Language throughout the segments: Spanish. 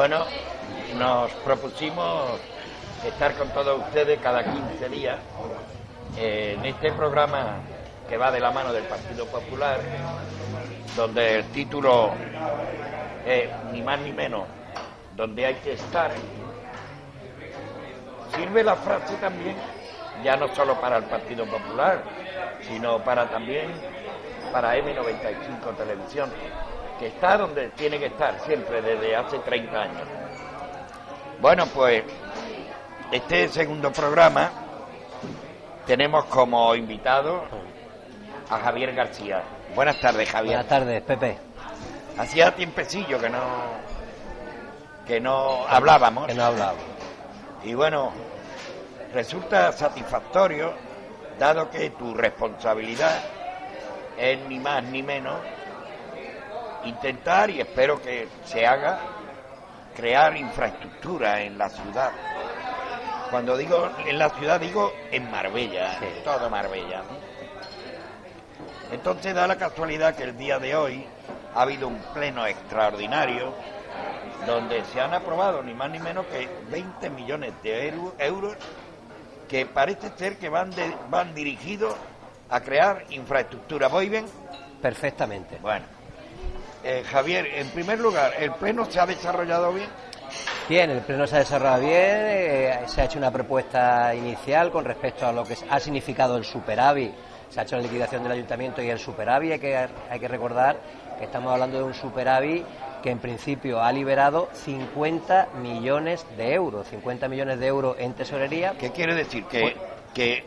Bueno, nos propusimos estar con todos ustedes cada 15 días en este programa que va de la mano del Partido Popular, donde el título es ni más ni menos, donde hay que estar. Sirve la frase también, ya no solo para el Partido Popular, sino también para M95 Televisión, que está donde tiene que estar siempre desde hace 30 años. Bueno, pues este segundo programa tenemos como invitado a Javier García. Buenas tardes, Javier. Buenas tardes, Pepe. Hacía tiempecillo que no hablábamos. Y bueno, resulta satisfactorio, dado que tu responsabilidad es ni más ni menos intentar, y espero que se haga, crear infraestructura en la ciudad. Cuando digo en la ciudad, digo en Marbella, sí. Todo Marbella, ¿no? Entonces da la casualidad que el día de hoy ha habido un pleno extraordinario donde se han aprobado ni más ni menos que 20 millones de euros que parece ser que van dirigidos a crear infraestructura. ¿Voy bien? Perfectamente. Bueno, Javier, en primer lugar, ¿el pleno se ha desarrollado bien? Bien, el pleno se ha desarrollado bien, se ha hecho una propuesta inicial con respecto a lo que ha significado el superávit. Se ha hecho la liquidación del ayuntamiento y el superávit. Hay que recordar que estamos hablando de un superávit que en principio ha liberado 50 millones de euros. 50 millones de euros en tesorería. ¿Qué quiere decir? Que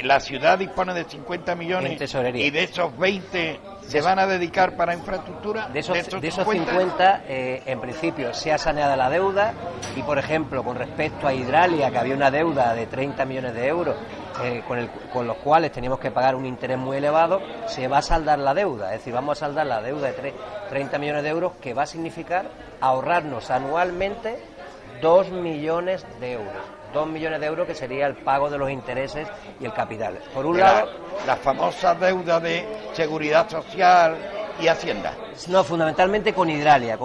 la ciudad dispone de 50 millones en tesorería, y de esos 20 se van a dedicar para infraestructura. De esos 50, en principio se ha saneado la deuda, y por ejemplo con respecto a Hidralia, que había una deuda de 30 millones de euros con los cuales teníamos que pagar un interés muy elevado, se va a saldar la deuda. Es decir, vamos a saldar la deuda de 30 millones de euros, que va a significar ahorrarnos anualmente 2 millones de euros. 2 millones de euros, que sería el pago de los intereses y el capital. Por un lado, la famosa deuda de seguridad social y Hacienda. No, fundamentalmente con Hidralia,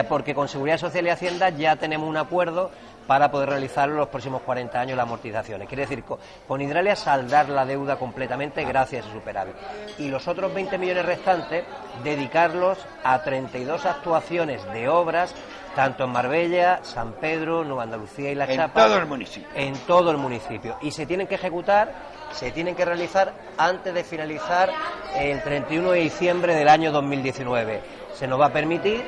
porque con Seguridad Social y Hacienda ya tenemos un acuerdo para poder realizarlo los próximos 40 años, las amortizaciones. Quiere decir, con Hidralia saldar la deuda completamente gracias a ese superávit. Y los otros 20 millones restantes, dedicarlos a 32 actuaciones de obras, tanto en Marbella, San Pedro, Nueva Andalucía y La Chapa. En todo el municipio. En todo el municipio. Y se tienen que ejecutar, se tienen que realizar antes de finalizar el 31 de diciembre del año 2019. Se nos va a permitir,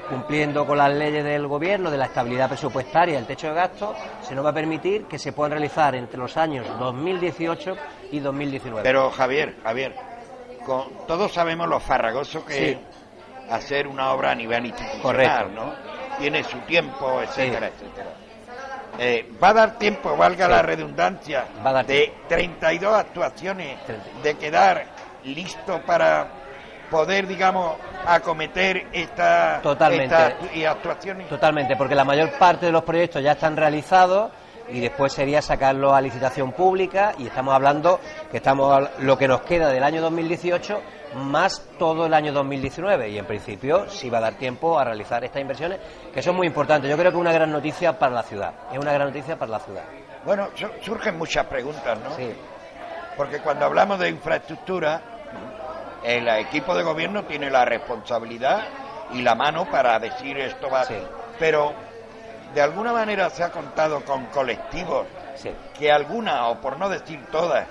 cumpliendo con las leyes del Gobierno, de la estabilidad presupuestaria, el techo de gasto, se nos va a permitir que se puedan realizar entre los años 2018 y 2019. Pero Javier, todos sabemos lo farragoso que es hacer una obra a nivel institucional. Correcto. ¿No? Tiene su tiempo, etcétera, etcétera. Va a dar tiempo, valga la redundancia, de 32 actuaciones, de quedar listo para poder, digamos, acometer estas actuaciones. Totalmente, porque la mayor parte de los proyectos ya están realizados y después sería sacarlo a licitación pública, y estamos hablando que lo que nos queda del año 2018 más todo el año 2019, y en principio sí va a dar tiempo a realizar estas inversiones, que son muy importantes. Yo creo que es una gran noticia para la ciudad. Bueno, surgen muchas preguntas, ¿no? Sí. Porque cuando hablamos de infraestructura, el equipo de gobierno tiene la responsabilidad y la mano para decir esto va. Sí. Pero de alguna manera se ha contado con colectivos que algunas, o por no decir todas,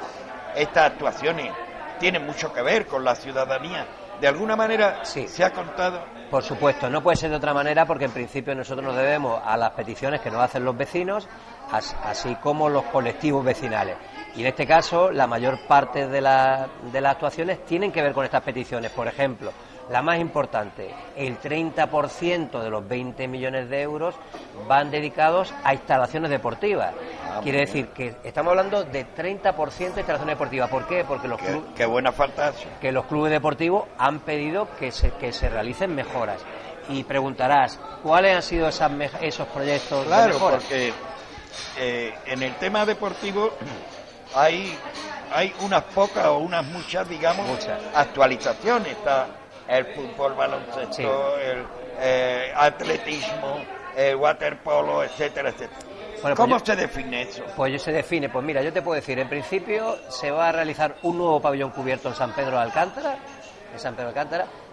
estas actuaciones tienen mucho que ver con la ciudadanía. De alguna manera se ha contado. Por supuesto, no puede ser de otra manera, porque en principio nosotros nos debemos a las peticiones que nos hacen los vecinos, así como los colectivos vecinales. Y en este caso, la mayor parte de las actuaciones tienen que ver con estas peticiones. Por ejemplo, la más importante, el 30% de los 20 millones de euros van dedicados a instalaciones deportivas. Quiere decir que estamos hablando de 30% de instalaciones deportivas. ¿Por qué? Porque qué buena falta eso. Que los clubes deportivos han pedido que se realicen mejoras. Y preguntarás, ¿cuáles han sido esos proyectos de mejora? Porque en el tema deportivo hay unas pocas o unas muchas, digamos, actualizaciones. el fútbol, baloncesto, Sí. el atletismo, el waterpolo, etcétera, etcétera. Bueno, ¿Cómo pues se define eso? Pues se define, pues mira, yo te puedo decir, en principio se va a realizar un nuevo pabellón cubierto en San Pedro de Alcántara,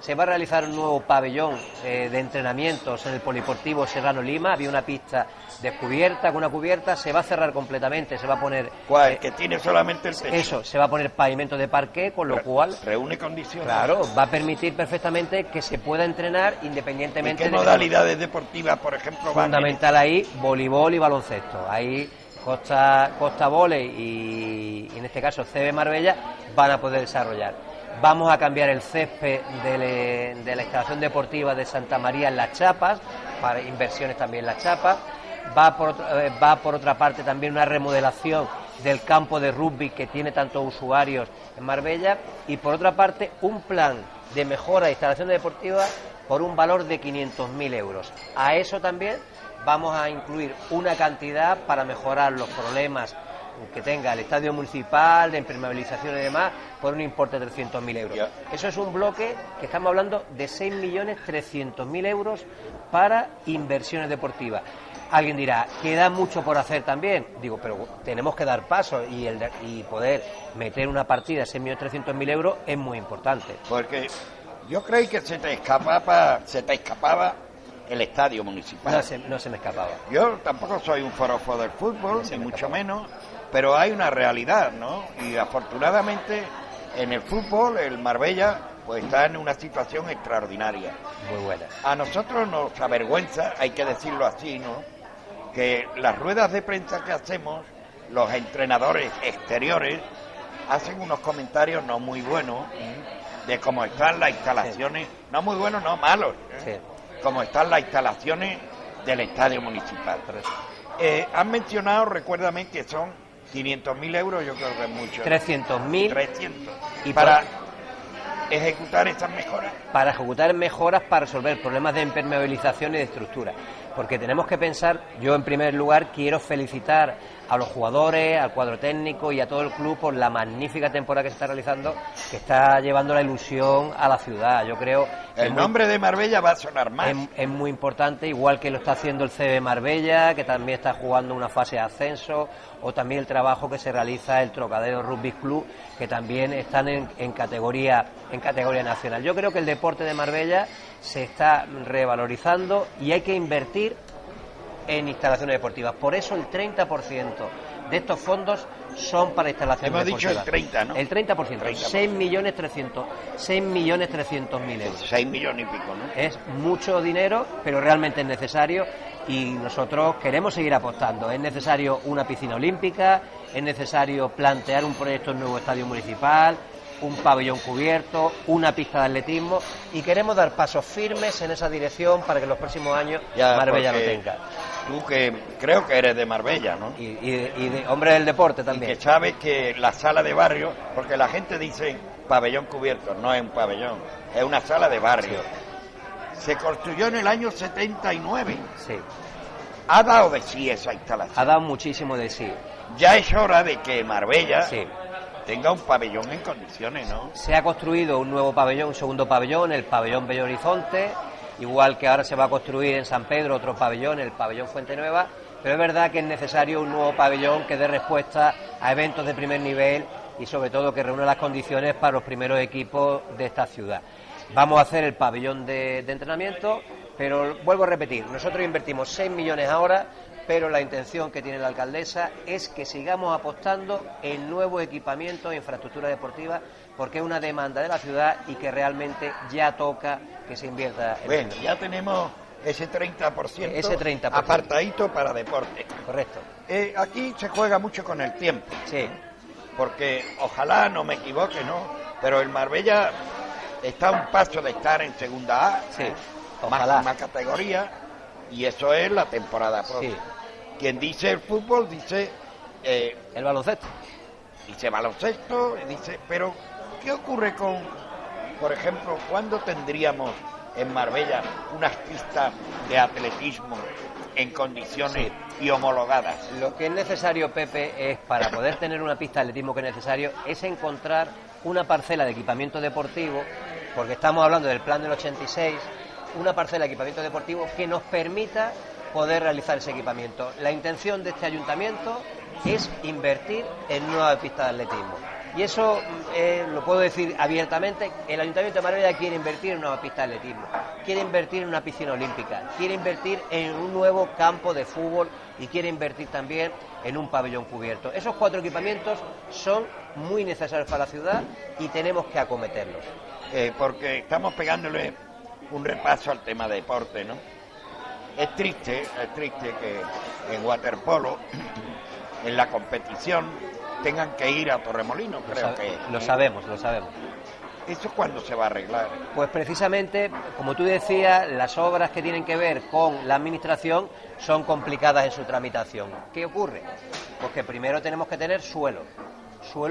se va a realizar un nuevo pabellón de entrenamientos en el Polideportivo Serrano Lima, había una pista descubierta, con una cubierta, se va a cerrar completamente, se va a poner... ¿Cuál? Que tiene solamente el techo. Eso, se va a poner pavimento de parqué, con lo cual... Reúne condiciones. Claro, va a permitir perfectamente que se pueda entrenar ¿Y independientemente qué de... modalidades deportivas, por ejemplo, van? Fundamental ahí, voleibol y baloncesto. Ahí Costa Vóley y en este caso CB Marbella van a poder desarrollar. Vamos a cambiar el césped de la instalación deportiva de Santa María en Las Chapas, para inversiones también en Las Chapas. Va por otra parte también una remodelación del campo de rugby que tiene tantos usuarios en Marbella, y por otra parte un plan de mejora de instalaciones deportivas por un valor de 500.000 euros. A eso también vamos a incluir una cantidad para mejorar los problemas que tenga el estadio municipal, de impermeabilización y demás, por un importe de 300.000 euros. Ya. Eso es un bloque que estamos hablando de 6.300.000 euros para inversiones deportivas. Alguien dirá, queda mucho por hacer también. Digo, pero tenemos que dar paso y poder meter una partida de 6.300.000 euros es muy importante. Porque yo creí que se te escapaba el estadio municipal. No se me escapaba. Yo tampoco soy un forofo del fútbol, ni mucho menos, pero hay una realidad, ¿no? Y afortunadamente en el fútbol, el Marbella, pues está en una situación extraordinaria. Muy buena. A nosotros nos avergüenza, hay que decirlo así, ¿no?, que las ruedas de prensa que hacemos, los entrenadores exteriores hacen unos comentarios no muy buenos de cómo están las instalaciones, no muy buenos, no malos, Sí. cómo están las instalaciones del estadio municipal. Han mencionado, recuérdame, que son 500.000 euros, yo creo que es mucho. 300.000 300. Y para ejecutar estas mejoras. para ejecutar mejoras para resolver problemas de impermeabilización y de estructura. Porque tenemos que pensar, yo en primer lugar quiero felicitar a los jugadores, al cuadro técnico y a todo el club por la magnífica temporada que se está realizando, que está llevando la ilusión a la ciudad. Yo creo que El nombre de Marbella va a sonar más. es muy importante, igual que lo está haciendo el CB Marbella, que también está jugando una fase de ascenso, o también el trabajo que se realiza el Trocadero Rugby Club, que también están en categoría nacional. Yo creo que el deporte de Marbella se está revalorizando y hay que invertir en instalaciones deportivas. Por eso el 30% de estos fondos son para instalaciones Hemos deportivas. dicho el 30, ¿no? El 30%, 6.300.000 euros. 6 millones y pico, ¿no? Es mucho dinero, pero realmente es necesario y nosotros queremos seguir apostando. Es necesario una piscina olímpica, es necesario plantear un proyecto en nuevo estadio municipal, un pabellón cubierto, una pista de atletismo, y queremos dar pasos firmes en esa dirección para que en los próximos años Marbella lo tenga. Tú que creo que eres de Marbella, ¿no? Y de hombre del deporte Y también. que sabes que la sala de barrio, porque la gente dice pabellón cubierto, no es un pabellón, es una sala de barrio. Se construyó en el año 79. Sí, Ha dado de sí esa instalación. ha dado muchísimo de sí. Ya es hora de que Marbella Sí. tenga un pabellón en condiciones, ¿no? Se ha construido un nuevo pabellón, un segundo pabellón, el pabellón Bello Horizonte, igual que ahora se va a construir en San Pedro otro pabellón, el pabellón Fuente Nueva, pero es verdad que es necesario un nuevo pabellón que dé respuesta a eventos de primer nivel y sobre todo que reúna las condiciones para los primeros equipos de esta ciudad. Vamos a hacer el pabellón de entrenamiento, pero vuelvo a repetir, nosotros invertimos 6 millones ahora, pero la intención que tiene la alcaldesa es que sigamos apostando en nuevos equipamientos e infraestructura deportiva, porque es una demanda de la ciudad y que realmente ya toca que se invierta en Bueno, ya tenemos ese 30%, Ese 30%. apartadito para deporte. Correcto. Aquí se juega mucho con el tiempo, Sí, porque ojalá no me equivoque, ¿no? Pero el Marbella está a un paso de estar en segunda A, sí. Ojalá. máxima categoría, y eso es la temporada próxima. Sí. Quien dice el fútbol dice El baloncesto. baloncesto, pero ¿qué ocurre con, por ejemplo, cuándo tendríamos en Marbella unas pistas de atletismo en condiciones y homologadas? Lo que es necesario, Pepe, es para poder tener una pista de atletismo que es necesario, es encontrar una parcela de equipamiento deportivo porque estamos hablando del plan del 86, una parcela de equipamiento deportivo que nos permita poder realizar ese equipamiento. La intención de este ayuntamiento es invertir en nuevas pistas de atletismo. Y eso lo puedo decir abiertamente, el Ayuntamiento de Marbella quiere invertir en una nueva pista de atletismo, quiere invertir en una piscina olímpica, quiere invertir en un nuevo campo de fútbol y quiere invertir también en un pabellón cubierto. Esos 4 equipamientos son muy necesarios para la ciudad y tenemos que acometerlos. Porque estamos pegándole un repaso al tema de deporte, ¿no? Es triste que en waterpolo, en la competición, tengan que ir a Torremolinos, creo que... Lo sabemos. ¿Eso cuándo se va a arreglar? Pues precisamente, como tú decías, las obras que tienen que ver con la administración son complicadas en su tramitación. ¿Qué ocurre? Pues que primero tenemos que tener suelo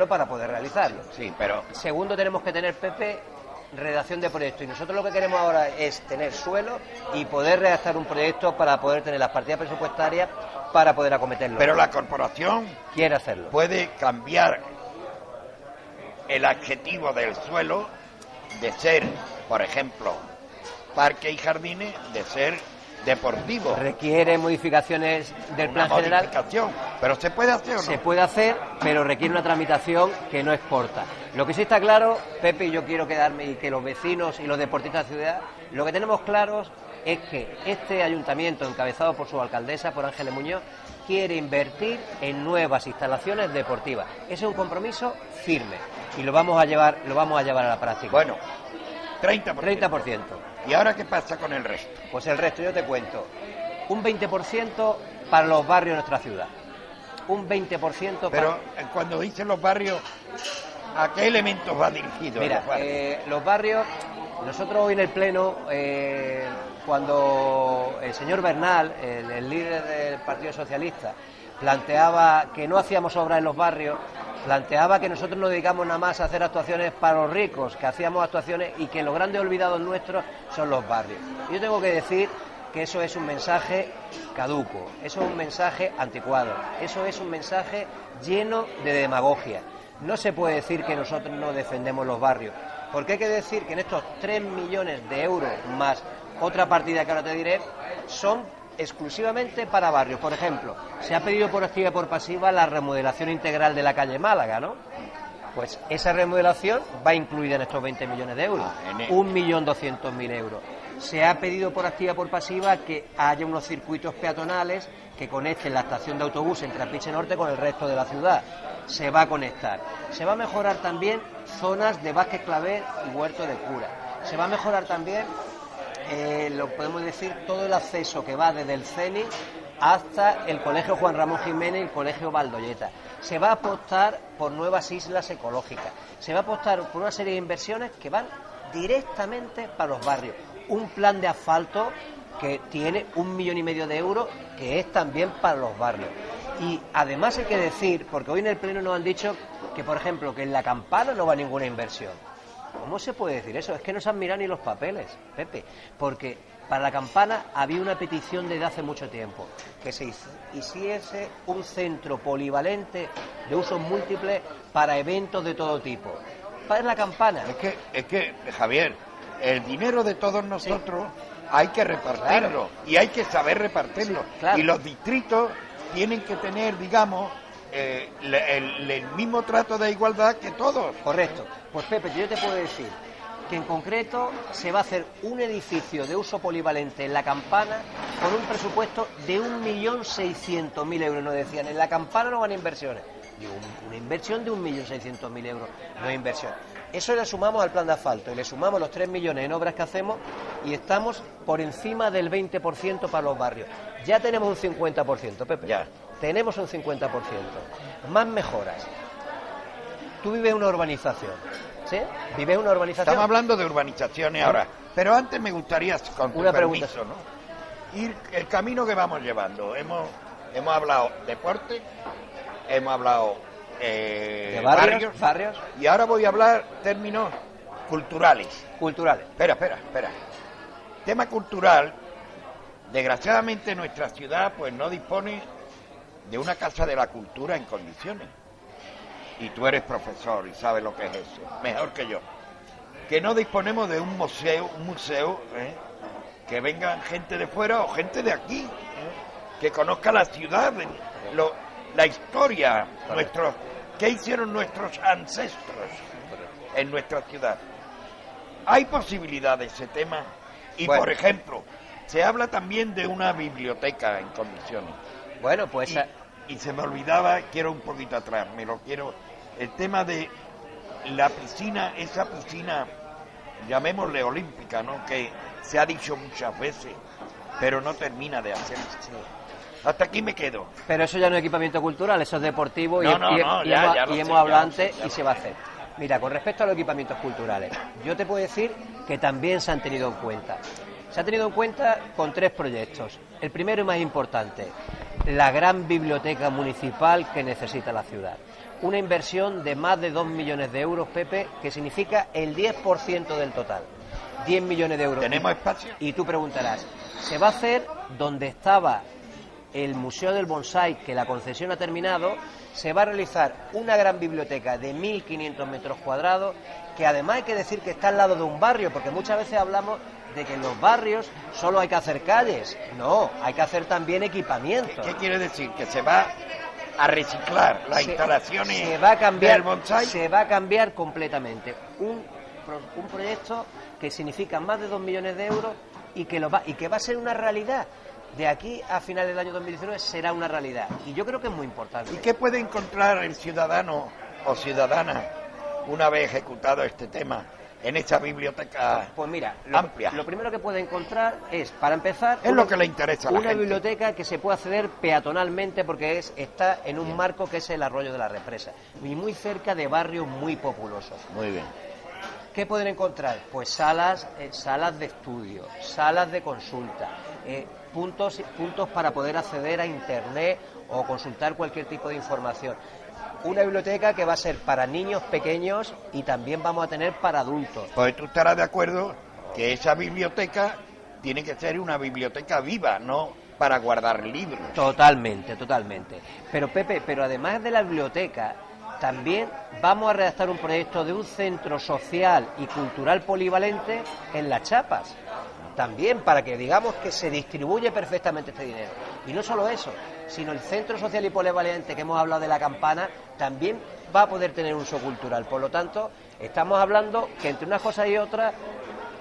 para poder realizarlo. Sí, pero... Segundo, tenemos que tener, Pepe, redacción de proyecto, y nosotros lo que queremos ahora es tener suelo y poder redactar un proyecto para poder tener las partidas presupuestarias para poder acometerlo. Pero la corporación quiere hacerlo. Puede cambiar el adjetivo del suelo de ser, por ejemplo, parque y jardines, de ser deportivo. Requiere modificaciones del plan general. Pero ¿se puede hacer o no? Se puede hacer, pero requiere una tramitación que no es corta. Lo que sí está claro, Pepe, y yo quiero quedarme, y que los vecinos y los deportistas de la ciudad, lo que tenemos claros es que este ayuntamiento, encabezado por su alcaldesa, por Ángeles Muñoz, quiere invertir en nuevas instalaciones deportivas. Ese es un compromiso firme y lo vamos a llevar a la práctica. Bueno, 30%. 30%. ¿Y ahora qué pasa con el resto? Pues el resto, yo te cuento, un 20% para los barrios de nuestra ciudad. Un 20% para... Pero cuando dicen los barrios, ¿a qué elementos va dirigido? Mira, los barrios, nosotros hoy en el Pleno, cuando el señor Bernal, el líder del Partido Socialista, planteaba que no hacíamos obras en los barrios, planteaba que nosotros nos dedicamos nada más a hacer actuaciones para los ricos, que hacíamos actuaciones y que los grandes olvidados nuestros son los barrios. Y yo tengo que decir que eso es un mensaje caduco, eso es un mensaje anticuado, eso es un mensaje lleno de demagogia. No se puede decir que nosotros no defendemos los barrios, porque hay que decir que en estos 3 millones de euros más otra partida que ahora te diré, son exclusivamente para barrios. Por ejemplo, se ha pedido por activa y por pasiva la remodelación integral de la calle Málaga, ¿no? Pues esa remodelación va incluida en estos 20 millones de euros, 1.200.000 euros. Se ha pedido por activa y por pasiva que haya unos circuitos peatonales que conecten la estación de autobús en Trapiche Norte con el resto de la ciudad. Se va a conectar. Se va a mejorar también zonas de Vázquez Claver y Huerto de Cura. Se va a mejorar también, lo podemos decir, todo el acceso que va desde el CENI hasta el Colegio Juan Ramón Jiménez y el Colegio Valdoyeta. Se va a apostar por nuevas islas ecológicas. Se va a apostar por una serie de inversiones que van directamente para los barrios. Un plan de asfalto que tiene 1,5 millones de euros, que es también para los barrios. Y además hay que decir, porque hoy en el Pleno nos han dicho que, por ejemplo, que en La Campana no va ninguna inversión. ¿Cómo se puede decir eso? Es que no se han mirado ni los papeles, Pepe, porque para La Campana había una petición desde hace mucho tiempo, que se hiciese un centro polivalente de usos múltiples para eventos de todo tipo. Para La Campana. Es que, Javier, el dinero de todos nosotros hay que repartirlo, y hay que saber repartirlo. Y los distritos tienen que tener, digamos, el mismo trato de igualdad que todos. Correcto. Pues Pepe, yo te puedo decir que en concreto se va a hacer un edificio de uso polivalente en La Campana con un presupuesto de 1.600.000 euros. Nos decían, en La Campana no van inversiones. Digo, una inversión de 1.600.000 euros no es inversión. Eso le sumamos al plan de asfalto y le sumamos los 3 millones en obras que hacemos y estamos por encima del 20% para los barrios. Ya tenemos un 50%, Pepe. Ya. Tenemos un 50%. Más mejoras. Tú vives una urbanización, ¿sí? ¿Vives una urbanización? Estamos hablando de urbanizaciones ahora, pero antes me gustaría, con tu permiso, ¿no?, ir el camino que vamos llevando. Hemos hablado deporte, hemos hablado de barrios, y ahora voy a hablar términos culturales. Espera. Tema cultural. Desgraciadamente nuestra ciudad pues no dispone de una casa de la cultura en condiciones. Y tú eres profesor y sabes lo que es eso, mejor que yo. que no disponemos de un museo, que vengan gente de fuera o gente de aquí, que conozca la ciudad, la historia, qué hicieron nuestros ancestros en nuestra ciudad. Hay posibilidad de ese tema y, bueno, por ejemplo, se habla también de una biblioteca en condiciones. Bueno, pues... Y se me olvidaba, quiero un poquito atrás, el tema de la piscina, esa piscina, llamémosle olímpica, ¿no? Que se ha dicho muchas veces, pero no termina de hacerse. Hasta aquí me quedo. Pero eso ya no es equipamiento cultural, eso es deportivo y hemos hablado antes y se va a hacer. Mira, con respecto a los equipamientos culturales, yo te puedo decir que también se han tenido en cuenta. Se ha tenido en cuenta con 3 proyectos. El primero y más importante, la gran biblioteca municipal que necesita la ciudad. Una inversión de más de 2 millones de euros, Pepe, que significa el 10% del total. 10 millones de euros. ¿Tenemos espacio? Y tú preguntarás, ¿se va a hacer donde estaba el Museo del Bonsai, que la concesión ha terminado? Se va a realizar una gran biblioteca de 1.500 metros cuadrados, que además hay que decir que está al lado de un barrio, porque muchas veces hablamos de que en los barrios solo hay que hacer calles. No, hay que hacer también equipamientos. ¿Qué quiere decir? Que se va a reciclar las instalaciones del bonsai. Se va a cambiar completamente. Un proyecto que significa más de 2 millones de euros y que va a ser una realidad. De aquí a finales del año 2019 será una realidad. Y yo creo que es muy importante. ¿Y qué puede encontrar el ciudadano o ciudadana una vez ejecutado este tema en esta biblioteca amplia? Lo primero que puede encontrar es, para empezar, lo que le interesa a la una gente. Biblioteca que se puede acceder peatonalmente porque está en un marco que es el Arroyo de la Represa y muy cerca de barrios muy populosos. Muy bien. ¿Qué pueden encontrar? Pues salas de estudio, salas de consulta, puntos para poder acceder a internet o consultar cualquier tipo de información. Una biblioteca que va a ser para niños pequeños y también vamos a tener para adultos. Pues tú estarás de acuerdo que esa biblioteca tiene que ser una biblioteca viva, no para guardar libros. Totalmente. Pero Pepe, además de la biblioteca, también vamos a redactar un proyecto de un centro social y cultural polivalente en Las Chapas. También para que digamos que se distribuye perfectamente este dinero. Y no solo eso, sino el centro social y polivalente que hemos hablado de la Campana también va a poder tener uso cultural. Por lo tanto, estamos hablando que entre unas cosas y otras,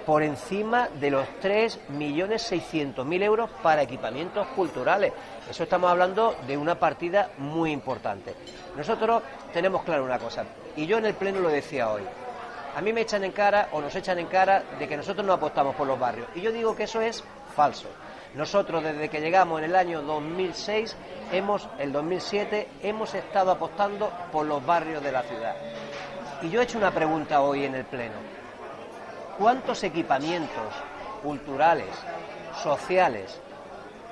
por encima de los 3.600.000 euros para equipamientos culturales. Eso estamos hablando de una partida muy importante. Nosotros tenemos claro una cosa, y yo en el Pleno lo decía hoy. A mí me echan en cara, o nos echan en cara, de que nosotros no apostamos por los barrios. Y yo digo que eso es falso. Nosotros, desde que llegamos en el año 2006, el 2007, hemos estado apostando por los barrios de la ciudad. Y yo he hecho una pregunta hoy en el Pleno. ¿Cuántos equipamientos culturales, sociales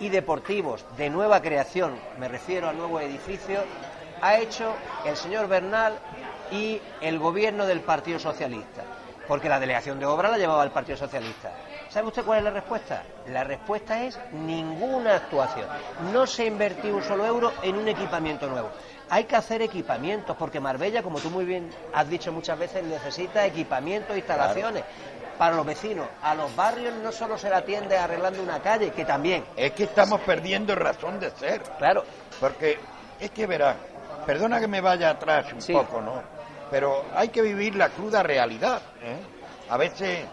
y deportivos de nueva creación, me refiero a nuevos edificios, ha hecho el señor Bernal y el gobierno del Partido Socialista? Porque la delegación de obra la llevaba el Partido Socialista. ¿Sabe usted cuál es la respuesta? La respuesta es ninguna actuación. No se ha invertido un solo euro en un equipamiento nuevo. Hay que hacer equipamientos, porque Marbella, como tú muy bien has dicho muchas veces, necesita equipamientos e instalaciones. Claro. Para los vecinos, a los barrios no solo se le atiende arreglando una calle, que también. Es que estamos perdiendo razón de ser. Claro. Porque es que verá, perdona que me vaya atrás un poco, ¿no? Pero hay que vivir la cruda realidad, ¿eh? A veces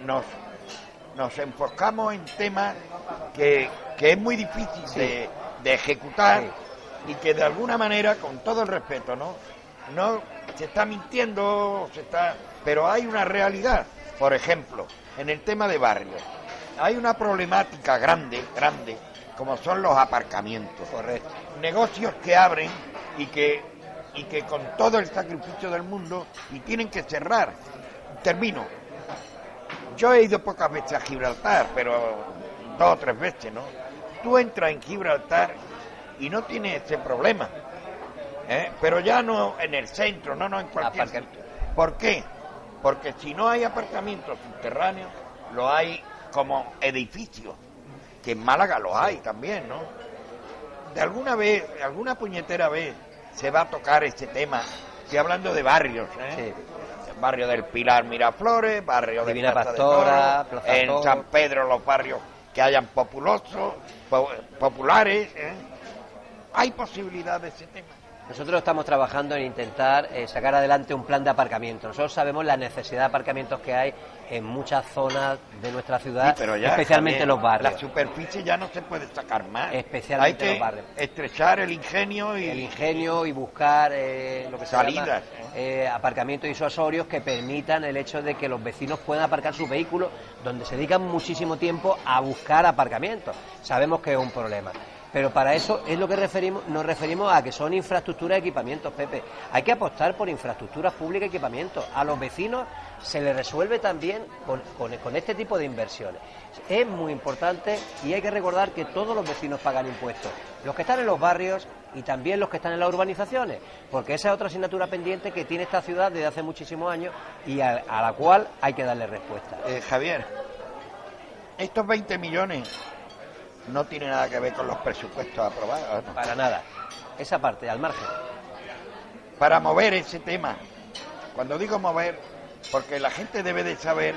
nos enfocamos en temas que es muy difícil de ejecutar y que de alguna manera, con todo el respeto, no se está mintiendo, pero hay una realidad. Por ejemplo, en el tema de barrios, hay una problemática grande, como son los aparcamientos. Correcto. Negocios que abren y que con todo el sacrificio del mundo y tienen que cerrar. Termino. Yo he ido pocas veces a Gibraltar, pero 2 o 3 veces, ¿no? Tú entras en Gibraltar y no tienes ese problema, pero ya no en el centro, no en cualquier sitio. ¿Por qué? Porque si no hay aparcamientos subterráneos, lo hay como edificios, que en Málaga los hay también, ¿no? De alguna puñetera vez se va a tocar este tema, estoy hablando de barrios, barrio del Pilar, Miraflores, barrio de Divina Plaza de Pastora, Toros, Plaza en Toro. San Pedro los barrios que hayan populosos, populares. ¿Hay posibilidad de ese tema? Nosotros estamos trabajando en intentar sacar adelante un plan de aparcamiento. Nosotros sabemos la necesidad de aparcamientos que hay en muchas zonas de nuestra ciudad, Sí, pero ya, especialmente en también, los barrios. La superficie ya no se puede sacar más. Especialmente Hay en que los barrios. estrechar el ingenio Y buscar lo que se salidas, llama aparcamientos disuasorios que permitan el hecho de que los vecinos puedan aparcar sus vehículos, donde se dedican muchísimo tiempo a buscar aparcamientos. Sabemos que es un problema. Pero para eso es lo que nos referimos a que son infraestructuras y equipamientos, Pepe. Hay que apostar por infraestructuras públicas y equipamientos. A los vecinos se les resuelve también con este tipo de inversiones. Es muy importante y hay que recordar que todos los vecinos pagan impuestos. Los que están en los barrios y también los que están en las urbanizaciones. Porque esa es otra asignatura pendiente que tiene esta ciudad desde hace muchísimos años y a la cual hay que darle respuesta. Javier, estos 20 millones... no tiene nada que ver con los presupuestos aprobados, ¿no? Para nada. Esa parte, al margen. Para mover ese tema. Cuando digo mover, porque la gente debe de saber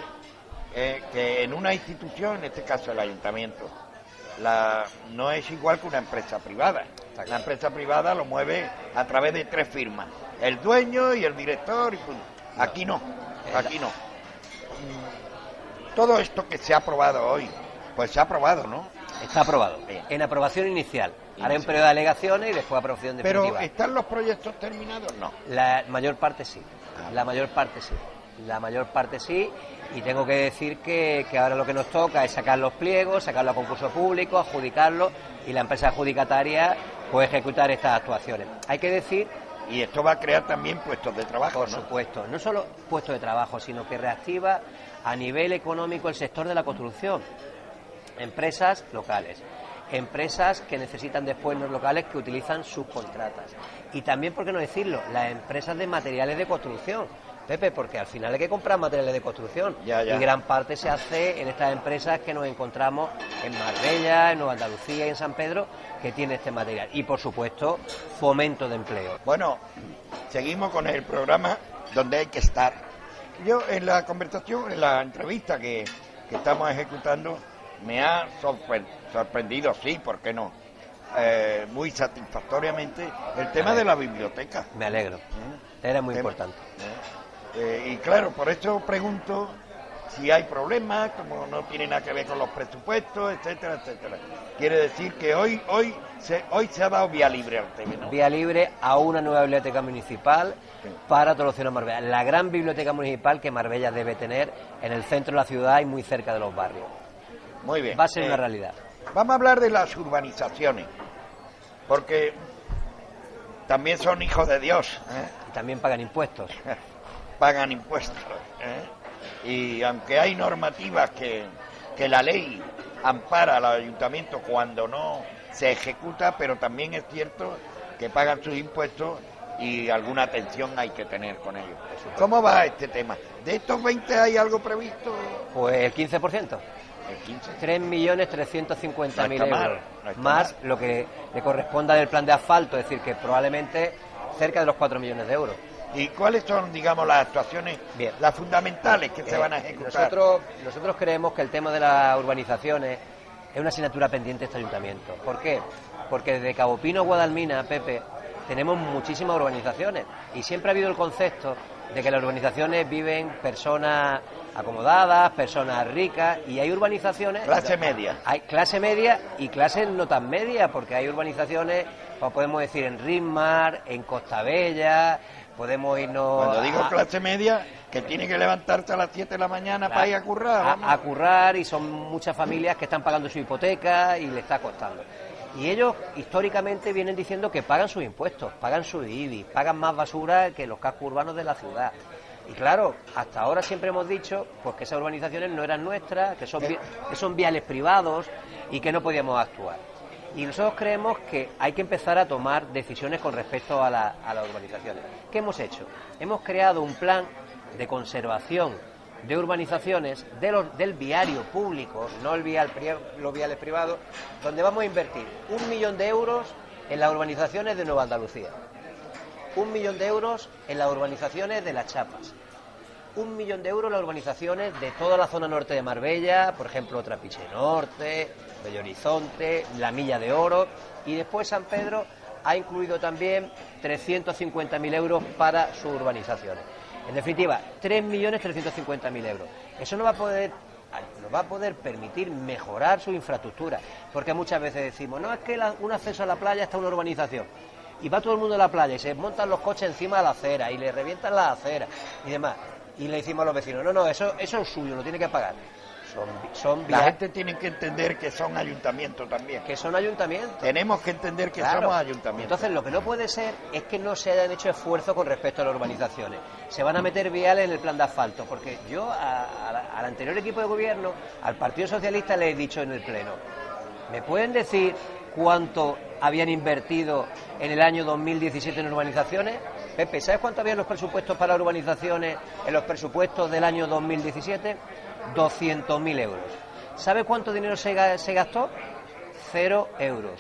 que en una institución, en este caso el ayuntamiento, no es igual que una empresa privada. La empresa privada lo mueve a través de 3 firmas. El dueño y el director. Aquí no. Aquí no. Todo esto que se ha aprobado hoy, pues se ha aprobado, ¿no? Está aprobado. Bien. En aprobación inicial. Ahora en periodo de alegaciones y después aprobación definitiva. Pero ¿están los proyectos terminados? No. La mayor parte sí. La mayor parte sí. La mayor parte sí. Y tengo que decir que ahora lo que nos toca es sacar los pliegos, sacarlo a concurso público, adjudicarlo y la empresa adjudicataria puede ejecutar estas actuaciones. Hay que decir... Y esto va a crear también puestos de trabajo, Por ¿no? supuesto. No solo puestos de trabajo, sino que reactiva a nivel económico el sector de la construcción. Empresas locales, empresas que necesitan después los locales que utilizan subcontratas. Y también, ¿por qué no decirlo?, las empresas de materiales de construcción. Pepe, porque al final hay que comprar materiales de construcción. Ya. Y gran parte se hace en estas empresas que nos encontramos en Marbella, en Nueva Andalucía y en San Pedro, que tiene este material. Y, por supuesto, fomento de empleo. Bueno, seguimos con el programa donde hay que estar. Yo en la conversación, en la entrevista que estamos ejecutando, me ha sorprendido, sí, ¿por qué no? Muy satisfactoriamente el tema de la biblioteca. Me alegro. Era muy importante. Y claro, por eso pregunto si hay problemas, como no tiene nada que ver con los presupuestos, etcétera, etcétera. Quiere decir que hoy se ha dado vía libre al tema, ¿no? Vía libre a una nueva biblioteca municipal para todos los ciudadanos de Marbella. La gran biblioteca municipal que Marbella debe tener en el centro de la ciudad y muy cerca de los barrios. Muy bien. Va a ser una realidad. Vamos a hablar de las urbanizaciones, porque también son hijos de Dios, Y también pagan impuestos. pagan impuestos. Y aunque hay normativas que la ley ampara al ayuntamiento cuando no se ejecuta, pero también es cierto que pagan sus impuestos y alguna atención hay que tener con ellos. ¿Cómo va este tema? ¿De estos 20 hay algo previsto? Pues el 15%. El 15. 3.350.000 No está mal, euros. no está Más mal. lo que le corresponda del plan de asfalto, es decir, que probablemente cerca de los 4 millones de euros. ¿Y cuáles son, digamos, las actuaciones, Bien. las fundamentales que se van a ejecutar? Nosotros creemos que el tema de las urbanizaciones es una asignatura pendiente de este ayuntamiento. ¿Por qué? Porque desde Cabo Pino a Guadalmina, Pepe, tenemos muchísimas urbanizaciones y siempre ha habido el concepto de que en las urbanizaciones viven personas acomodadas, personas ricas, y hay urbanizaciones... Clase media. Hay clase media y clase no tan media, porque hay urbanizaciones, pues podemos decir en Rismar, en Costa Bella, podemos irnos... Cuando digo clase media, que tiene que levantarse a las 7 de la mañana para ir a currar. ¿no? A currar, y son muchas familias que están pagando su hipoteca y le está costando. Y ellos históricamente vienen diciendo que pagan sus impuestos, pagan su IBI, pagan más basura que los cascos urbanos de la ciudad. Y claro, hasta ahora siempre hemos dicho pues que esas urbanizaciones no eran nuestras, que son viales privados y que no podíamos actuar. Y nosotros creemos que hay que empezar a tomar decisiones con respecto a las urbanizaciones. ¿Qué hemos hecho? Hemos creado un plan de conservación de urbanizaciones del viario público, no los viales privados, donde vamos a invertir 1 millón de euros en las urbanizaciones de Nueva Andalucía, 1 millón de euros en las urbanizaciones de Las Chapas, 1 millón de euros las urbanizaciones de toda la zona norte de Marbella, por ejemplo, Trapiche Norte, Bello Horizonte, La Milla de Oro, y después San Pedro ha incluido también 350.000 euros para sus urbanizaciones. En definitiva, 3.350.000 euros. Eso nos va a poder permitir mejorar su infraestructura, porque muchas veces decimos, no, es que un acceso a la playa está en una urbanización, y va todo el mundo a la playa y se montan los coches encima de la acera y le revientan las aceras y demás, y le decimos a los vecinos, no, eso es suyo, lo tiene que pagar. La gente tiene que entender que son ayuntamientos también. Que son ayuntamientos. Tenemos que entender que somos ayuntamientos. Entonces, lo que no puede ser es que no se hayan hecho esfuerzos con respecto a las urbanizaciones. Se van a meter viales en el plan de asfalto, porque yo al anterior equipo de gobierno, al Partido Socialista, le he dicho en el Pleno, ¿me pueden decir cuánto habían invertido en el año 2017 en urbanizaciones? Pepe, ¿sabes cuánto habían los presupuestos para urbanizaciones en los presupuestos del año 2017? 200.000 euros. ¿Sabe cuánto dinero se gastó? 0 euros.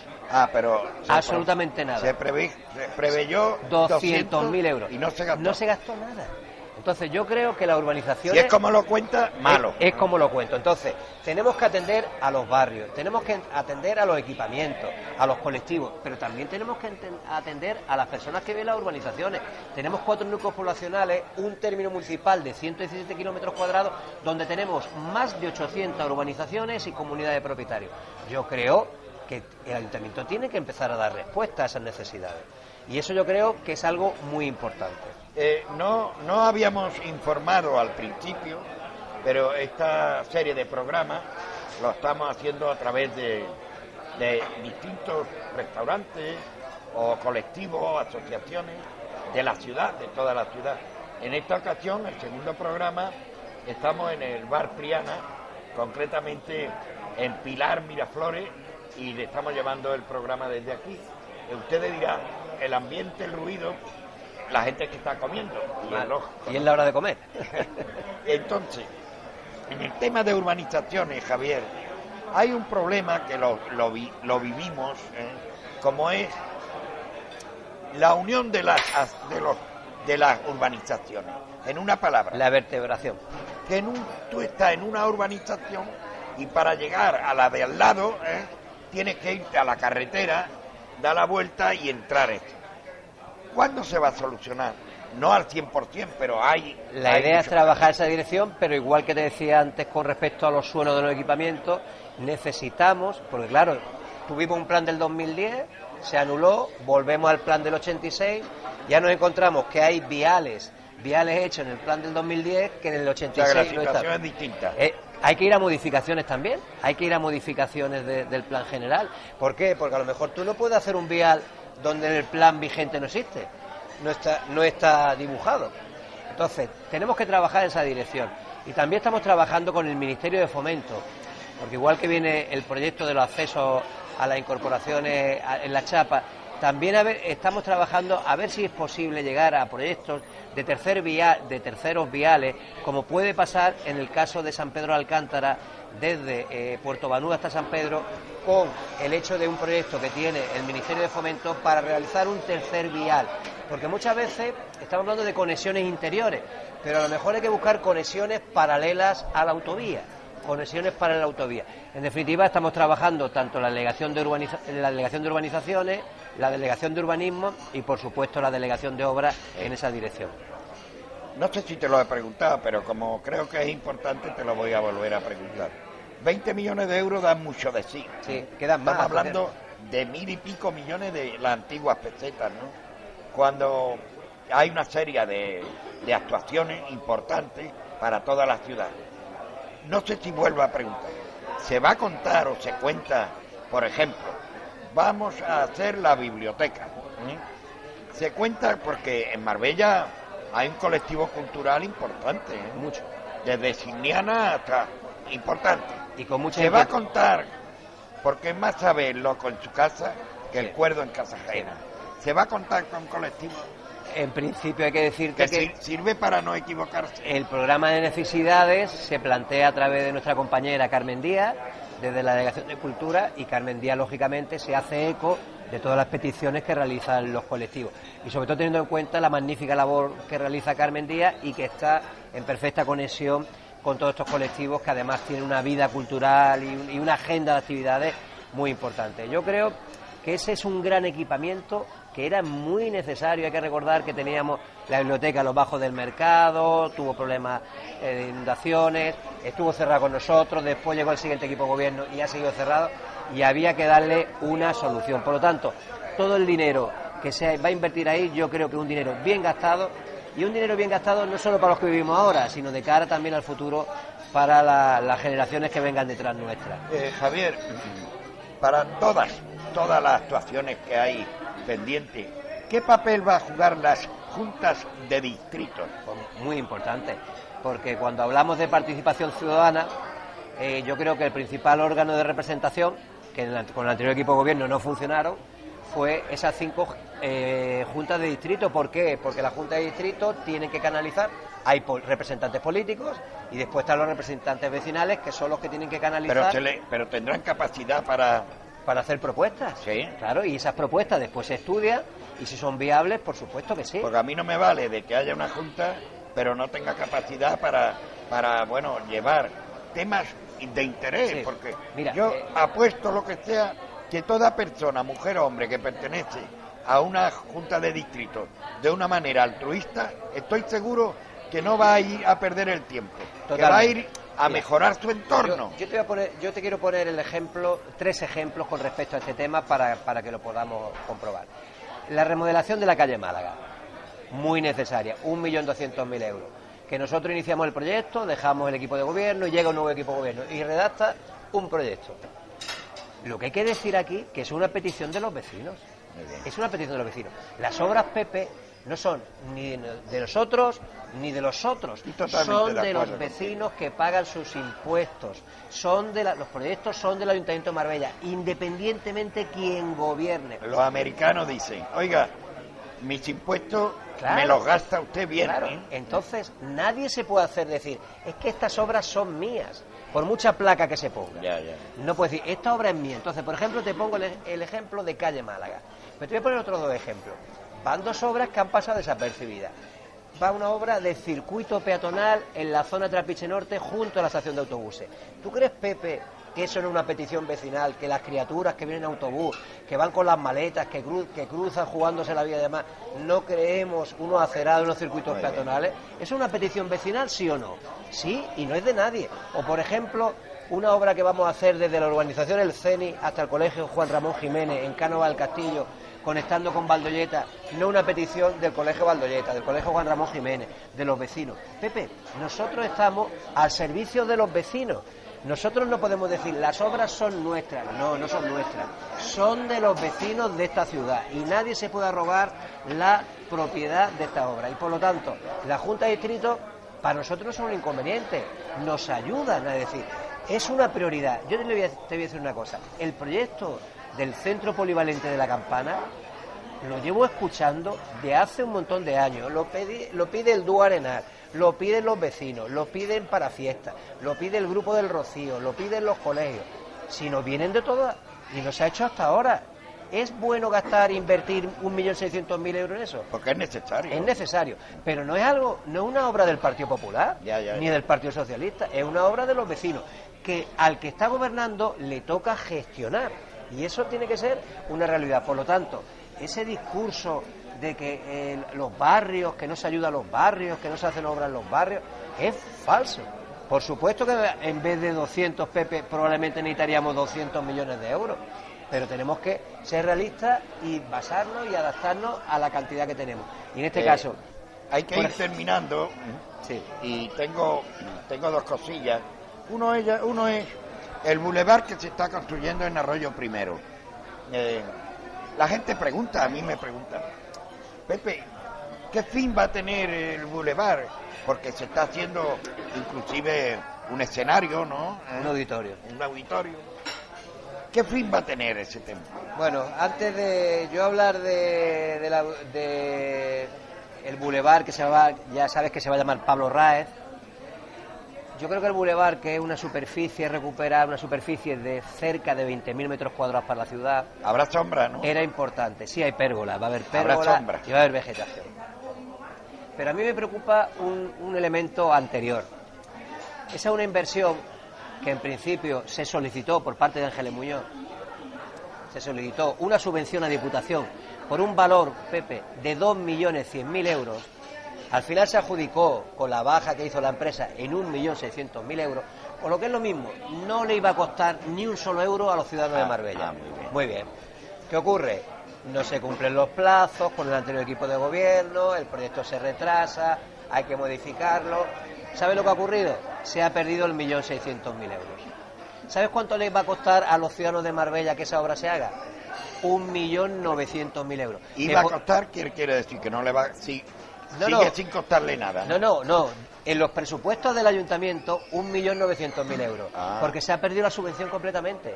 Pero... absolutamente nada. Se preveyó 200.000 euros. Y no se gastó. No se gastó nada. Entonces yo creo que la urbanización... Si es como lo cuenta, malo. Es como lo cuento. Entonces, tenemos que atender a los barrios, tenemos que atender a los equipamientos, a los colectivos, pero también tenemos que atender a las personas que viven en las urbanizaciones. Tenemos 4 núcleos poblacionales, un término municipal de 117 kilómetros cuadrados, donde tenemos más de 800 urbanizaciones y comunidades de propietarios. Yo creo que el ayuntamiento tiene que empezar a dar respuesta a esas necesidades. Y eso yo creo que es algo muy importante. No habíamos informado al principio, pero esta serie de programas lo estamos haciendo a través de distintos restaurantes o colectivos, asociaciones de la ciudad, de toda la ciudad. En esta ocasión, el segundo programa, estamos en el Bar Priana, concretamente en Pilar Miraflores, y le estamos llevando el programa desde aquí. Ustedes dirán, el ambiente, el ruido, la gente que está comiendo. Y es la hora de comer. Entonces, en el tema de urbanizaciones, Javier, hay un problema que lo vivimos, como es la unión de las urbanizaciones. En una palabra. La vertebración. Que tú estás en una urbanización y para llegar a la de al lado, tienes que irte a la carretera, dar la vuelta y entrar. ¿Cuándo se va a solucionar? No al 100%, pero hay... La idea es trabajar esa dirección, pero igual que te decía antes con respecto a los suelos de los equipamientos, necesitamos, porque claro, tuvimos un plan del 2010, se anuló, volvemos al plan del 86, ya nos encontramos que hay viales hechos en el plan del 2010 que en el 86 o sea, que la situación es distinta. Hay que ir a modificaciones también, hay que ir a modificaciones del plan general. ¿Por qué? Porque a lo mejor tú no puedes hacer un vial donde en el plan vigente no existe, no está dibujado. Entonces, tenemos que trabajar en esa dirección. Y también estamos trabajando con el Ministerio de Fomento, porque igual que viene el proyecto de los accesos a las incorporaciones en la chapa, también estamos trabajando a ver si es posible llegar a proyectos de terceros viales, como puede pasar en el caso de San Pedro de Alcántara, desde Puerto Banús hasta San Pedro, con el hecho de un proyecto que tiene el Ministerio de Fomento para realizar un tercer vial. Porque muchas veces estamos hablando de conexiones interiores, pero a lo mejor hay que buscar conexiones paralelas a la autovía. En definitiva, estamos trabajando tanto la delegación de urbanizaciones, la delegación de urbanismo y, por supuesto, la delegación de obras en esa dirección. No sé si te lo he preguntado, pero como creo que es importante, te lo voy a volver a preguntar. 20 millones de euros dan mucho de sí. Sí, quedan más. Estamos hablando de 1.000 y pico millones de las antiguas pesetas, ¿no? Cuando hay una serie de actuaciones importantes para toda la ciudad. No sé si vuelvo a preguntar. ¿Se va a contar o se cuenta, por ejemplo, vamos a hacer la biblioteca? Se cuenta porque en Marbella hay un colectivo cultural importante, mucho, desde Signiana hasta importante. Y con mucha se va a contar, porque es más saber loco en su casa que el cuerdo en casa ajena. Se va a contar con colectivos. En principio hay que decirte que sirve para no equivocarse. El programa de necesidades se plantea a través de nuestra compañera Carmen Díaz, desde la Delegación de Cultura, y Carmen Díaz, lógicamente, se hace eco de todas las peticiones que realizan los colectivos. Y sobre todo teniendo en cuenta la magnífica labor que realiza Carmen Díaz y que está en perfecta conexión con todos estos colectivos que además tienen una vida cultural y una agenda de actividades muy importante. Yo creo que ese es un gran equipamiento que era muy necesario. Hay que recordar que teníamos la biblioteca a los bajos del mercado, tuvo problemas de inundaciones, estuvo cerrado con nosotros, después llegó el siguiente equipo de gobierno y ha seguido cerrado, y había que darle una solución. Por lo tanto, todo el dinero que se va a invertir ahí, yo creo que es un dinero bien gastado, y un dinero bien gastado no solo para los que vivimos ahora, sino de cara también al futuro para las generaciones que vengan detrás nuestras. Javier, para todas las actuaciones que hay pendientes, ¿qué papel va a jugar las juntas de distrito? Pues muy importante, porque cuando hablamos de participación ciudadana, yo creo que el principal órgano de representación, que con el anterior equipo de gobierno no funcionaron, fue esas 5 juntas de distrito. ¿Por qué? Porque las juntas de distrito tienen que canalizar, hay representantes políticos y después están los representantes vecinales, que son los que tienen que canalizar. Pero tendrán capacidad para hacer propuestas. Sí. Claro, y esas propuestas después se estudian, y si son viables, por supuesto que sí. Porque a mí no me vale de que haya una junta, pero no tenga capacidad para llevar temas de interés, sí. Porque mira, yo apuesto lo que sea, que toda persona, mujer o hombre, que pertenece a una junta de distrito de una manera altruista, estoy seguro que no va a ir a perder el tiempo. Totalmente. Que va a ir a mejorar su entorno. Yo te quiero poner el ejemplo, 3 ejemplos con respecto a este tema para que lo podamos comprobar. La remodelación de la calle Málaga, muy necesaria, 1.200.000 euros. Que nosotros iniciamos el proyecto, dejamos el equipo de gobierno y llega un nuevo equipo de gobierno y redacta un proyecto. Lo que hay que decir aquí, que es una petición de los vecinos. Es una petición de los vecinos. Las obras Pepe no son ni de nosotros ni de los otros, son de los vecinos que pagan sus impuestos, los proyectos son del Ayuntamiento de Marbella, independientemente quien gobierne. Los americanos dicen, oiga, mis impuestos me los gasta usted bien. Claro. Entonces nadie se puede hacer decir, es que estas obras son mías, por mucha placa que se ponga. Ya. No puedes decir, esta obra es mía. Entonces, por ejemplo, te pongo el ejemplo de calle Málaga, pero te voy a poner otros 2 ejemplos. Van 2 obras que han pasado desapercibidas. Va una obra de circuito peatonal en la zona Trapiche Norte, junto a la estación de autobuses. ¿Tú crees, Pepe, que eso no es una petición vecinal, que las criaturas que vienen en autobús, que van con las maletas, que cruzan jugándose la vida y demás, no creemos unos acerados, unos circuitos peatonales? ¿Es una petición vecinal, sí o no? Sí, y no es de nadie. O, por ejemplo, una obra que vamos a hacer desde la urbanización El Ceni hasta el colegio Juan Ramón Jiménez, en Cánovas del Castillo, conectando con Valdolleta, no una petición del colegio Valdolleta, del colegio Juan Ramón Jiménez, de los vecinos. Pepe, nosotros estamos al servicio de los vecinos. Nosotros no podemos decir, las obras son nuestras. No son nuestras. Son de los vecinos de esta ciudad y nadie se puede robar la propiedad de esta obra. Y por lo tanto, la Junta de Distrito para nosotros no es un inconveniente. Nos ayudan a decir, es una prioridad. Yo te voy a decir una cosa. El proyecto del Centro Polivalente de la Campana lo llevo escuchando de hace un montón de años. Lo pide el Dúo Arenal, lo piden los vecinos, lo piden para fiestas, lo pide el Grupo del Rocío, lo piden los colegios. Si nos vienen de todas, y no se ha hecho hasta ahora. ¿Es bueno invertir 1.600.000 euros en eso? Porque es necesario. Es necesario, pero no es una obra del Partido Popular, ni del Partido Socialista, es una obra de los vecinos, que al que está gobernando le toca gestionar, y eso tiene que ser una realidad. Por lo tanto, ese discurso de que los barrios, que no se ayuda a los barrios, que no se hacen obras en los barrios, es falso. Por supuesto que en vez de 200, Pepe, probablemente necesitaríamos 200 millones de euros, pero tenemos que ser realistas y basarnos y adaptarnos a la cantidad que tenemos. Y en este caso... Hay que ir terminando, sí. Y tengo 2 cosillas. Uno es el bulevar que se está construyendo en Arroyo Primero. La gente pregunta, a mí me pregunta, Pepe, ¿qué fin va a tener el bulevar? Porque se está haciendo inclusive un escenario, ¿no? Un auditorio. Un auditorio. ¿Qué fin va a tener ese tema? Bueno, antes de yo hablar de el bulevar, que ya sabes que se va a llamar Pablo Raez, Yo creo que el bulevar, que es una superficie, recuperar una superficie de cerca de 20.000 metros cuadrados para la ciudad. Habrá sombra, ¿no? Era importante. Sí hay pérgola, va a haber Habrá pérgola sombra. y va a haber vegetación. Pero a mí me preocupa un elemento anterior. Esa es una inversión que en principio se solicitó por parte de Ángeles Muñoz. Se solicitó una subvención a Diputación por un valor, Pepe, de 2.100.000 euros. Al final se adjudicó, con la baja que hizo la empresa, en 1.600.000 euros, con lo que es lo mismo, no le iba a costar ni un solo euro a los ciudadanos de Marbella. Muy bien. ¿Qué ocurre? No se cumplen los plazos con el anterior equipo de gobierno, el proyecto se retrasa, hay que modificarlo. ¿Sabe lo que ha ocurrido? Se ha perdido el 1.600.000 euros. ¿Sabes cuánto les va a costar a los ciudadanos de Marbella que esa obra se haga? 1.900.000 euros. ¿Y va a costar? Quiere decir que no le va... Sí. No, sigue sin costarle nada. No. En los presupuestos del ayuntamiento, 1.900.000 euros. Porque se ha perdido la subvención completamente.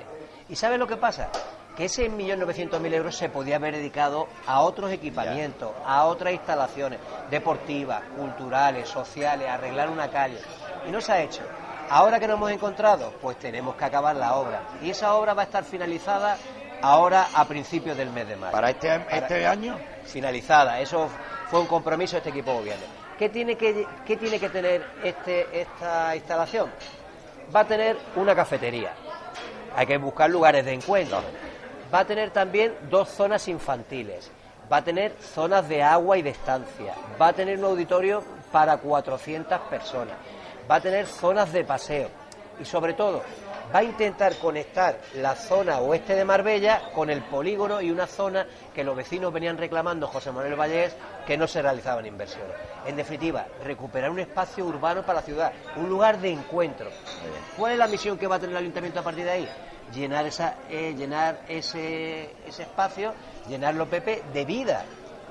¿Y sabes lo que pasa? Que ese 1.900.000 euros se podía haber dedicado a otros equipamientos, a otras instalaciones deportivas, culturales, sociales, a arreglar una calle. Y no se ha hecho. Ahora que nos hemos encontrado, pues tenemos que acabar la obra. Y esa obra va a estar finalizada ahora a principios del mes de mayo. ¿Para este año? Finalizada. Eso fue un compromiso de este equipo de gobierno. ¿Qué tiene que tener esta instalación? Va a tener una cafetería. Hay que buscar lugares de encuentro. Va a tener también 2 zonas infantiles. Va a tener zonas de agua y de estancia. Va a tener un auditorio para 400 personas. Va a tener zonas de paseo. Y sobre todo, va a intentar conectar la zona oeste de Marbella con el polígono y una zona que los vecinos venían reclamando, José Manuel Vallés, que no se realizaban inversiones. En definitiva, recuperar un espacio urbano para la ciudad, un lugar de encuentro. ¿Cuál es la misión que va a tener el ayuntamiento a partir de ahí? Llenar ese espacio, llenarlo, Pepe, de vida.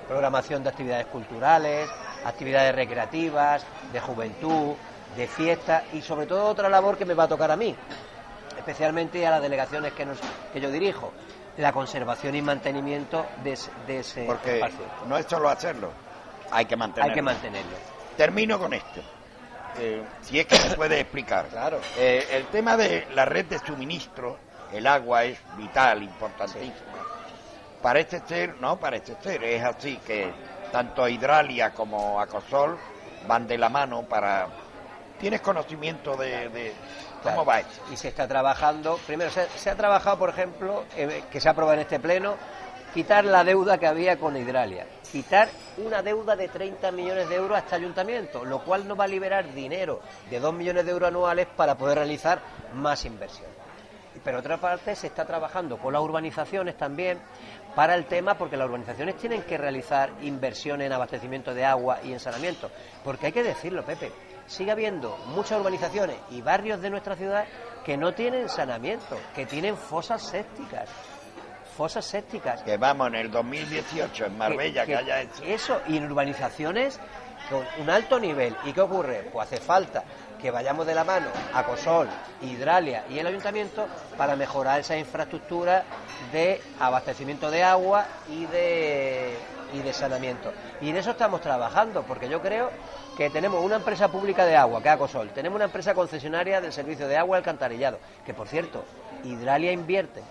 Programación de actividades culturales, actividades recreativas, de juventud, de fiesta y sobre todo otra labor que me va a tocar a mí, especialmente a las delegaciones que yo dirijo, la conservación y mantenimiento de ese Porque espacio. No es solo hacerlo, hay que mantenerlo. Termino con esto, si es que se puede explicar. Claro. El tema de la red de suministro, el agua es vital, importantísimo. Sí. Parece ser, es así que tanto Hidralia como Acosol van de la mano para... ¿Tienes conocimiento de cómo va esto? Y se está trabajando, primero se ha trabajado, por ejemplo, que se ha aprobado en este pleno, quitar la deuda que había con Hidralia, quitar una deuda de 30 millones de euros a este ayuntamiento, lo cual nos va a liberar dinero de 2 millones de euros anuales para poder realizar más inversión. Pero otra parte se está trabajando con las urbanizaciones también para el tema, porque las urbanizaciones tienen que realizar inversiones en abastecimiento de agua y en saneamiento, porque hay que decirlo, Pepe, sigue habiendo muchas urbanizaciones y barrios de nuestra ciudad que no tienen saneamiento, que tienen fosas sépticas. Que vamos, en el 2018 en Marbella que haya hecho. Eso, y en urbanizaciones con un alto nivel. ¿Y qué ocurre? Pues hace falta que vayamos de la mano a Cosol, Hidralia y el ayuntamiento para mejorar esa infraestructura de abastecimiento de agua y de saneamiento. Y en eso estamos trabajando, porque yo creo que tenemos una empresa pública de agua, que es Acosol, tenemos una empresa concesionaria del servicio de agua y alcantarillado, que por cierto, Hidralia invierte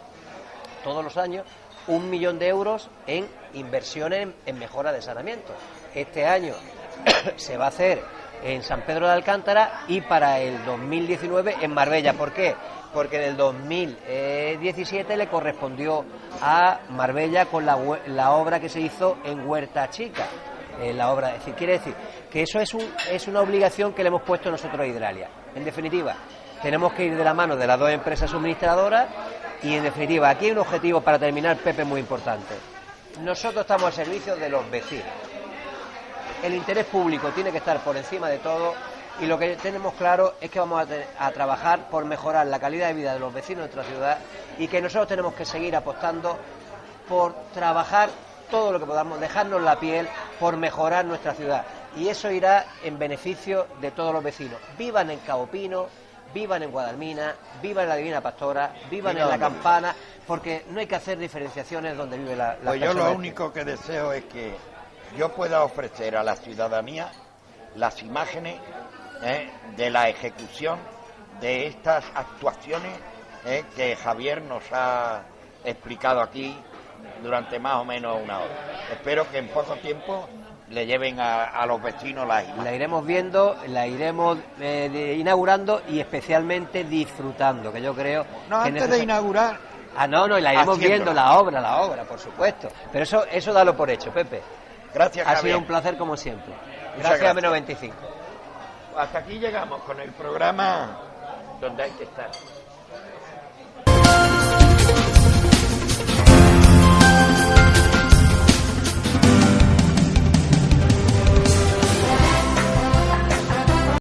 todos los años 1 millón de euros en inversiones en mejora de saneamiento. Este año se va a hacer en San Pedro de Alcántara y para el 2019 en Marbella. ¿Por qué? Porque en el 2017 le correspondió a Marbella con la obra que se hizo en Huerta Chica. Es decir, quiere decir que eso es una obligación que le hemos puesto nosotros a Hidralia. En definitiva, tenemos que ir de la mano de las 2 empresas suministradoras y, en definitiva, aquí hay un objetivo para terminar, Pepe, muy importante. Nosotros estamos al servicio de los vecinos. El interés público tiene que estar por encima de todo y lo que tenemos claro es que vamos a trabajar por mejorar la calidad de vida de los vecinos de nuestra ciudad y que nosotros tenemos que seguir apostando por trabajar todo lo que podamos, dejarnos la piel por mejorar nuestra ciudad. Y eso irá en beneficio de todos los vecinos. Vivan en Cabo Pino, vivan en Guadalmina, vivan en la Divina Pastora, vivan en La Campana, porque no hay que hacer diferenciaciones donde vive la Pues yo lo único que deseo es que yo pueda ofrecer a la ciudadanía las imágenes de la ejecución de estas actuaciones que Javier nos ha explicado aquí durante más o menos una hora. Espero que en poco tiempo le lleven a los vecinos las imágenes. La iremos viendo, la iremos inaugurando y especialmente disfrutando, que yo creo No, que antes de inaugurar. no, y la iremos viendo, haciéndola. la obra, por supuesto. Pero eso dalo por hecho, Pepe. Gracias, Ha Javier. sido un placer como siempre. Muchas Gracias a gracias. M95. Hasta aquí llegamos con el programa donde hay que estar.